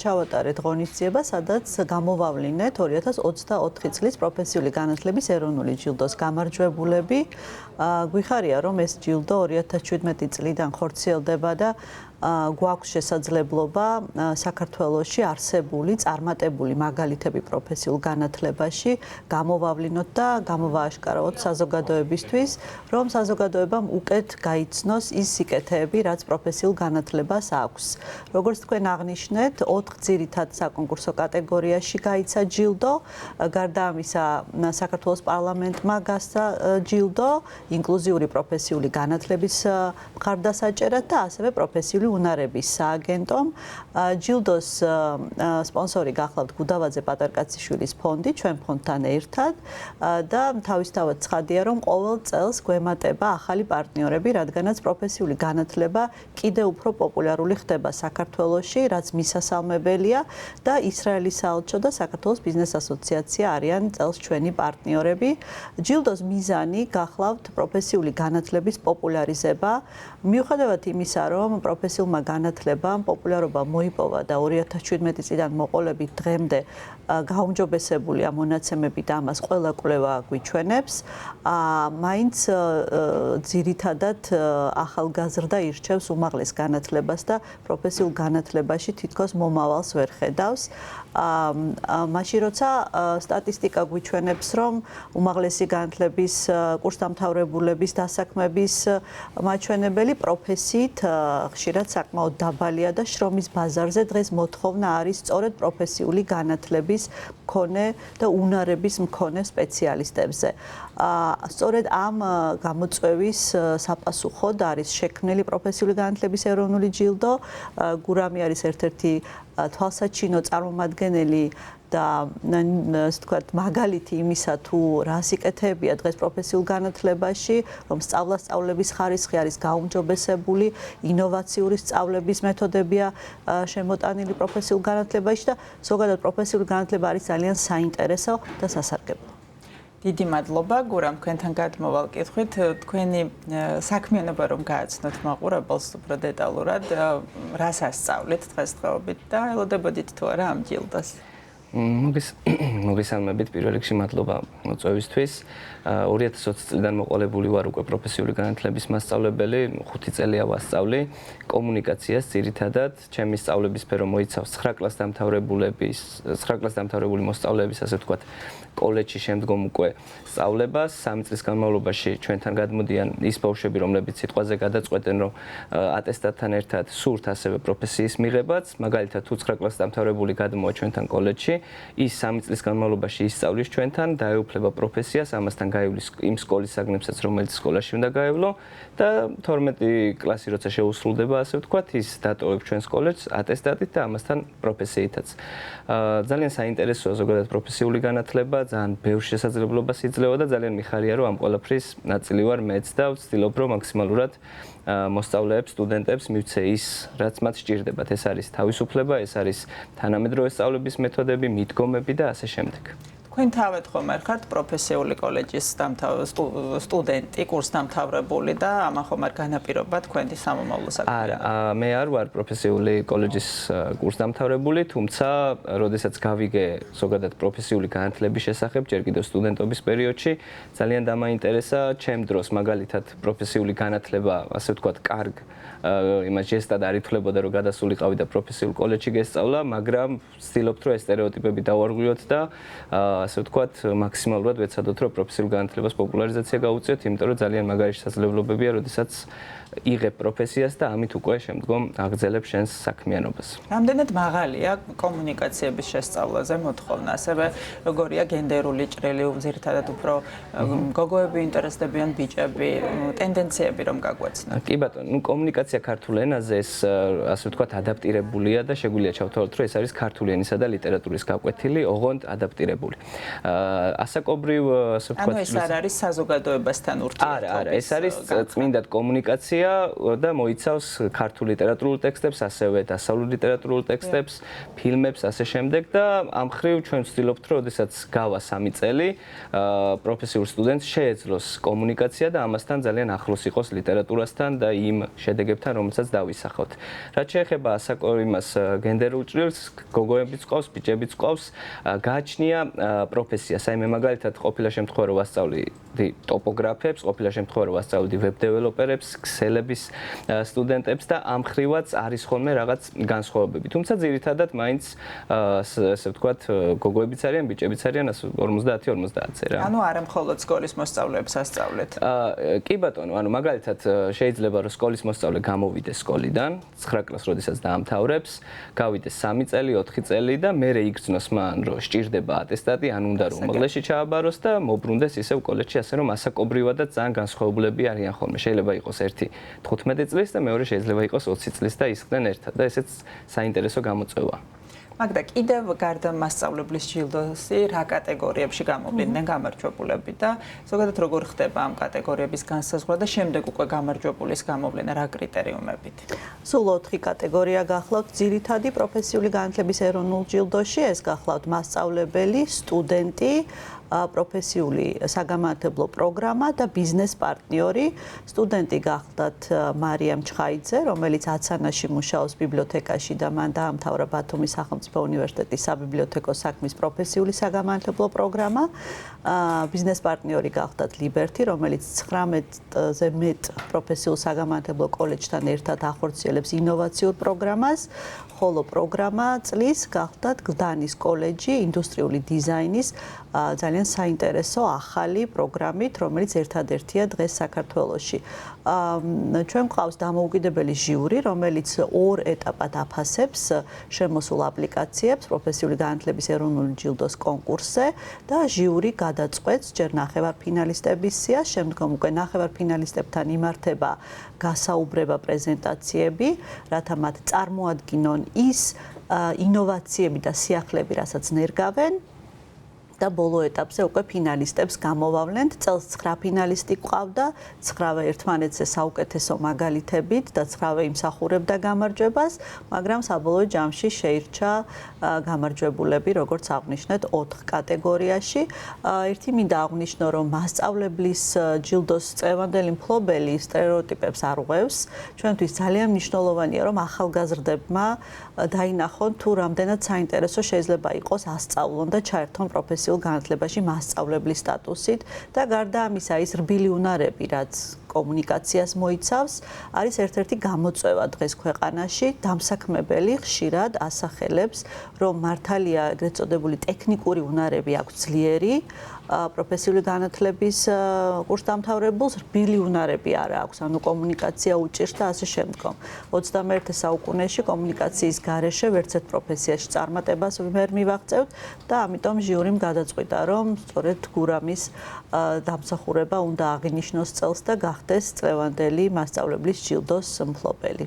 ჩავატარეთ ღონისძიება, სადაც გამოვავლინეთ 2024 წლის პროფესიული განათლების ეროვნული ჯილდოს გამარჯვებულები. გვიხარია, რომ ეს ჯილდო 2017 წლიდან ხორციელდება და გვაქვს შესაძლებლობა საქართველოში არსებული, წარმატებული მაგალითები პროფესიულ განათლებაში გამოვავლინოთ და გამოვააშკარავოთ საზოგადოებისთვის, რომ საზოგადოებამ უკეთ გაიცნოს ის სიკეთეები, რაც პროფესიულ განათლებას აქვს. Როგორც თქვენ აღნიშნეთ, 4 ძირითად საკონკურსო კატეგორიაში გაიცა ჯილდო, გარდა ამისა საქართველოს პარლამენტმა გასცა ჯილდო, ინკლუზიური პროფესიული განათლების მხარდასაჭერად და ასევე პროფესიული უნარების სააგენტომ. ჯილდოს სპონსორი გახლავთ გუდავაძე პატარკაციშვილის ფონდი, ჩვენ ფონდთან ერთად და თავისთავად ცხადია, რომ ყოველ წელს გვემატება ახალი პარტნიორები, რადგანაც პროფესიული განათლება კიდევ უფრო პოპულარული ხდება საქართველოში, რაც მისასალმებელია და ისრაელის საელჩო და საქართველოს ბიზნეს ასოციაცია არიან წელს ჩვენი პარტნიორები. ჯილდოს მიზანი გახლავთ პროფესიული განათლების პოპულარიზება, მიუხედავად იმისა, რომ პროფესიულმა განათლებამ პოპულარობა მოიპოვა და 2017 წლიდან მოყოლებით დღემდე გაუმჯობესებულია მონაცემები და ამას ყველა კვლევა გვიჩვენებს, მაინც ძირითადად ახალგაზრდა ირჩევს უმაღლეს განათლებას და პროფესიულ განათლებაში თითქოს მომავალს ვერ ხედავს. მაშინ როცა სტატისტიკა გვიჩვენებს, რომ უმაღლესი განათლების კურსდამთავრებულების დასაქმების მაჩვენებელი პროფესიით ხშირად საკმაოდ დაბალია და შრომის ბაზარზე დღეს მოთხოვნა არის სწორედ პროფესიული განათლების მქონე და უნარების მქონე სპეციალისტებზე. სწორედ ამ გამოწვევის საპასუხოდ არის შექმნილი პროფესიული განათლების ეროვნული ჯილდო. გურამი არის ერთ-ერთი თვალსაჩინო წარმომადგენელი და ასე ვთქვათ, მაგალითი იმისა, თუ რა სიკეთეებია დღეს პროფესიულ განათლებაში, რომ სწავლების ხარისხი არის გაუმჯობესებული, ინოვაციური სწავლების მეთოდებია შემოტანილი პროფესიულ განათლებაში და ზოგადად პროფესიული განათლება არის ძალიან საინტერესო და სასარგებლო. დიდი მადლობა გურამ თქვენთან გადმოვალ კითხვით. თქვენი საქმიანობა რომ გააცნოთ მაყურებელს უფრო დეტალურად, რას ასწავლეთ დღესდღეობით და ელოდებოდით თუ არა ამ ჯილდოს? მოგესალმებით, პირველ რიგში მადლობა მოწვევისთვის. 2020 წლიდან მოყოლებული ვარ უკვე პროფესიული განათლების მასწავლებელი, 5 წელია ვასწავლი კომუნიკაციას ძირითადად. ჩემი სწავლების სფერო მოიცავს 9 კლას დამთავრებული მოსწავლეების, ასე ვთქვათ, კოლეჯში შემდგომ უკვე სწავლებას. 3 წლის განმავლობაში ჩვენთან გადმოდიან ის ბავშვები, რომლებიც სიტყვაზე გადაწყვეტენ, რომ ატესტატთან ერთად სურთ ასევე პროფესიის მიღებაც. მაგალითად, თუ 9 კლასს დამთავრებული გადმოვა ჩვენთან კოლეჯში, ის 3 წლის განმავლობაში ისწავლის ჩვენთან, დაეუფლება პროფესიას, ამასთან გაივლის იმ სკოლის საგნებსაც, რომელიც სკოლაში უნდა გაევლო და 12 კლასი როცა შეუსრულდება, ასე ვთქვათ, ის დატოვებს ჩვენს კოლეჯს ატესტატით და ამასთან პროფესიითაც. ძალიან საინტერესოა ზოგადად პროფესიული განათლება, ძალიან ბევრ შესაძლებლობას იძლევა და ძალიან მიხარია, რომ ამ ყველაფრის ნაწილი ვარ მეც და ვცდილობ, რომ მაქსიმალურად მოსწავლეებს, სტუდენტებს მივცე ის, რაც მათ სჭირდებათ. ეს არის თავისუფლება, ეს არის თანამედროვე სწავლების მეთოდები, მიდგომები და ასე შემდეგ. თქვენ თავად ხომ არ ხართ პროფესიული კოლეჯის სტუდენტი, კურსდამთავრებული და ამან ხომ არ განაპირობა თქვენი სამომავლო საქმე? არა, მე არ ვარ პროფესიული კოლეჯის კურსდამთავრებული, თუმცა როდესაც გავიგე ზოგადად პროფესიული განათლების შესახებ, ჯერ კიდევ სტუდენტობის პერიოდში, ძალიან დამაინტერესა ჩემ დროს მაგალითად პროფესიული განათლება, ასე ვთქვათ, კარგ იმას ჟესტად არ ითვლებოდა, რომ გადასულიყავი და პროფესიულ კოლეჯში გესწავლა, მაგრამ ვცდილობთ, რომ ეს სტერეოტიპები დავარღვიოთ და ასე ვთქვათ, მაქსიმალურად ვეცადოთ, რომ პროფესიულ განათლებას პოპულარიზაცია გაუწიოთ, იმიტომ რომ ძალიან მაგარი შესაძლებლობებია, როდესაც იღებ პროფესიას და ამით უკვე შემდგომ აგრძელებ შენს საქმიანობას. რამდენად მაღალია კომუნიკაციების შესწავლაზე მოთხოვნა, ასევე როგორია გენდერული ჭრილი, ძირითადად უფრო გოგოები ინტერესდებიან, ბიჭები, ტენდენციები რომ გაგვეცნოთ? კი ბატონო, კომუნიკაცია ქართულ ენაზე ეს ასე ვთქვათ, ადაპტირებულია და შეგვიძლია ჩავთვალოთ, რომ ეს არის ქართული ენისა და ლიტერატურის გაკვეთილი, ოღონდ ადაპტირებული. ასაკობრივ, ასე ვთქვათ, ანუ ეს არ არის საზოგადოებასთან ურთიერთობა. არა, ეს არის წმინდად კომუნიკაცია, კოლეჯია და მოიცავს ქართულ ლიტერატურულ ტექსტებს, ასევე დასავლურ ლიტერატურულ ტექსტებს, ფილმებს, ასე შემდეგ და ამ ხრივ ჩვენ ვცდილობთ, რომ ოდესაც გავა 3 წელი, პროფესიულ სტუდენტს შეეძლოს კომუნიკაცია და ამასთან ძალიან ახლოს იყოს ლიტერატურასთან და იმ შედეგებთან, რომელსაც დავისახოთ. რაც შეეხება იმას გენდერულ ჭრილს, გოგოებიც ყავს, ბიჭებიც ყავს, გააჩნია პროფესია. საიმე მაგალითად ყოფილა შემთხვევა, რომ ვასწავლდი ტოპოგრაფებს, ყოფილა შემთხვევა, რომ ვასწავლდი ვებ დეველოპერებს, ქსელების სტუდენტებს და ამ ხრივაც არის ხოლმე რაღაც განსხვავებები. თუმცა ძირითადად მაინც ასე ვთქვათ, გოგოებიც არიან, ბიჭებიც არიან 50-50-ზე რა. ანუ არა მხოლოდ სკოლის მოსწავლეებს ასწავლეთ. კი ბატონო, ანუ მაგალითად შეიძლება რომ სკოლის მოსწავლე გამოვიდეს სკოლიდან, 9 კლასს როდესაც დაამთავრებს, გავიდეს 3 წელი, 4 წელი და მერე იგრძნოს მან, რომ სჭირდება ატესტატი, ან უნდა რომ უმაღლესში ჩააბაროს და მოbrunდეს ისევ კოლეჯში, ასე რომ ასაკობრივადაც ძალიან განსხვავებულები არიან ხოლმე. შეიძლება იყოს ერთი 15 წლის და მეორე შეიძლება იყოს 20 წლის და ისხდნენ ერთად და ესეც საინტერესო გამოწვევა. მაგდა კიდევ გარდა მასწავლებლის ჯილდოსი რა კატეგორიებში გამოვიდნენ გამარჯვებულები და ზოგადად როგორ ხდება ამ კატეგორიების განსაზღვრა და შემდეგ უკვე გამარჯვებულის გამოვლენა რა კრიტერიუმებით? სულ 4 კატეგორია გახლავთ ძირითადი პროფესიული განათლების ეროვნულ ჯილდოში, ეს გახლავთ მასწავლებელი, სტუდენტი, პროფესიული საგამართლებლო პროგრამა და ბიზნეს პარტნიორი. სტუდენტი გახლდათ მარიამ ჩხაიძე, რომელიც აცანაში მუშაობს ბიბლიოთეკაში და მან დაამთავრა ბათუმის სახელმწიფო უნივერსიტეტის საბიბლიოთეკო საქმის პროფესიული საგამართლებლო პროგრამა. ბიზნეს პარტნიორი გახლდათ ლიბერთი, რომელიც 19-ზე მეტ პროფესიულ საგამართლებლო კოლეჯთან ერთად ახორციელებს ინოვაციურ პროგრამას. ხოლო პროგრამა წლის გახლდათ გლდანის კოლეჯი ინდუსტრიული დიზაინის ძალიან საინტერესო ახალი პროგრამით, რომელიც ერთადერთია დღეს საქართველოში. ჩვენ გვყავს დამოუკიდებელი ჟიური, რომელიც 2 ეტაპად აფასებს შემოსულ აპლიკაციებს პროფესიული განათლების ეროვნული ჯილდოს კონკურსზე და ჟიური გადაწყვეტს ჯერ ნახევარფინალისტების სიას, შემდგომ უკვე ნახევარფინალისტებთან იმართება გასაუბრება პრეზენტაციები, რათა მათ წარმოადგინონ ის ინოვაციები და სიახლეები, რასაც ნერგავენ და ბოლო ეტაპზე უკვე ფინალისტებს გამოვავლენთ. წელს 9 ფინალისტი გვყავდა, 9-ვე ერთმანეთზე საუკეთესო მაგალითებით და 9-ვე იმსახურებდა გამარჯვებას, მაგრამ საბოლოო ჯამში შეირჩა გამარჯვებულები, როგორც აღვნიშნეთ, 4 კატეგორიაში. ერთი მინდა აღვნიშნო, რომ მასწავლებლის ჯილდოს წევანდელი მფლობელი სტერეოტიპებს არ ღვევს. ჩვენთვის ძალიან მნიშვნელოვანია, რომ ახალგაზრდებმა დაინახონ თუ რამდენად საინტერესო შეიძლება იყოს ასწავლონ და ჩაერთონ პროფესიულ განათლებაში მასწავლებლის სტატუსით და გარდა ამისა ის რბილი უნარები, რაც კომუნიკაციას მოიცავს, არის ერთ-ერთი გამოწვევა დღეს ქვეყანაში. დამსაქმებელი ხშირად ასახელებს, რომ მართალია ეგრეთ წოდებული ტექნიკური უნარები აქვს ძლიერი, პროფესიული განათლების კურსდამთავრებულს რბილი უნარები არა აქვს, ანუ კომუნიკაცია უჭირს და ასე შემდგომ. 21 საუკუნეში კომუნიკაციის გარეშე ვერც ერთ პროფესიაში წარმატებას ვერ მივაღწევთ და ამიტომ ჟიურიმ გადაწყვიტა, რომ სწორედ გურამის დამსახურება უნდა აღინიშნოს წელს და გახდეს წლევანდელი მასწავლებლის ჯილდოს მფლობელი.